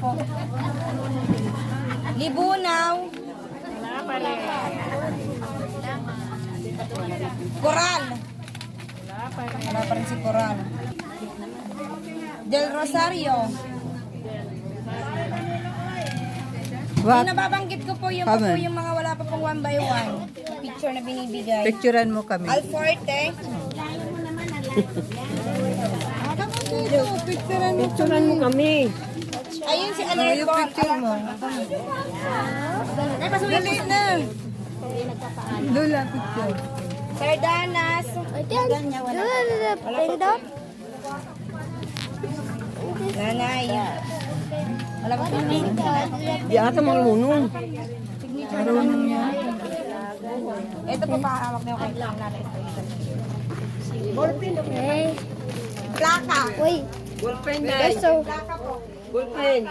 po. Libunaw. Coral. Wala pa rin si Coral. Del Rosario. Yung nababanggit ko po yung, yung mga wala pa pong 1 by 1. Picture na binibigay. Picturean mo kami. Alforte. Picturean mo kami. Ayun si Alerco. Yung picture mo. Ay, pasulit na. Lula, picture. Sardanas. Nanay. Wala ba ito? Di ata marunong. Marunong yan. Ito po pakahawak na yung kay lang natin. Plaka. Ballpen na. Plaka po. Ballpen.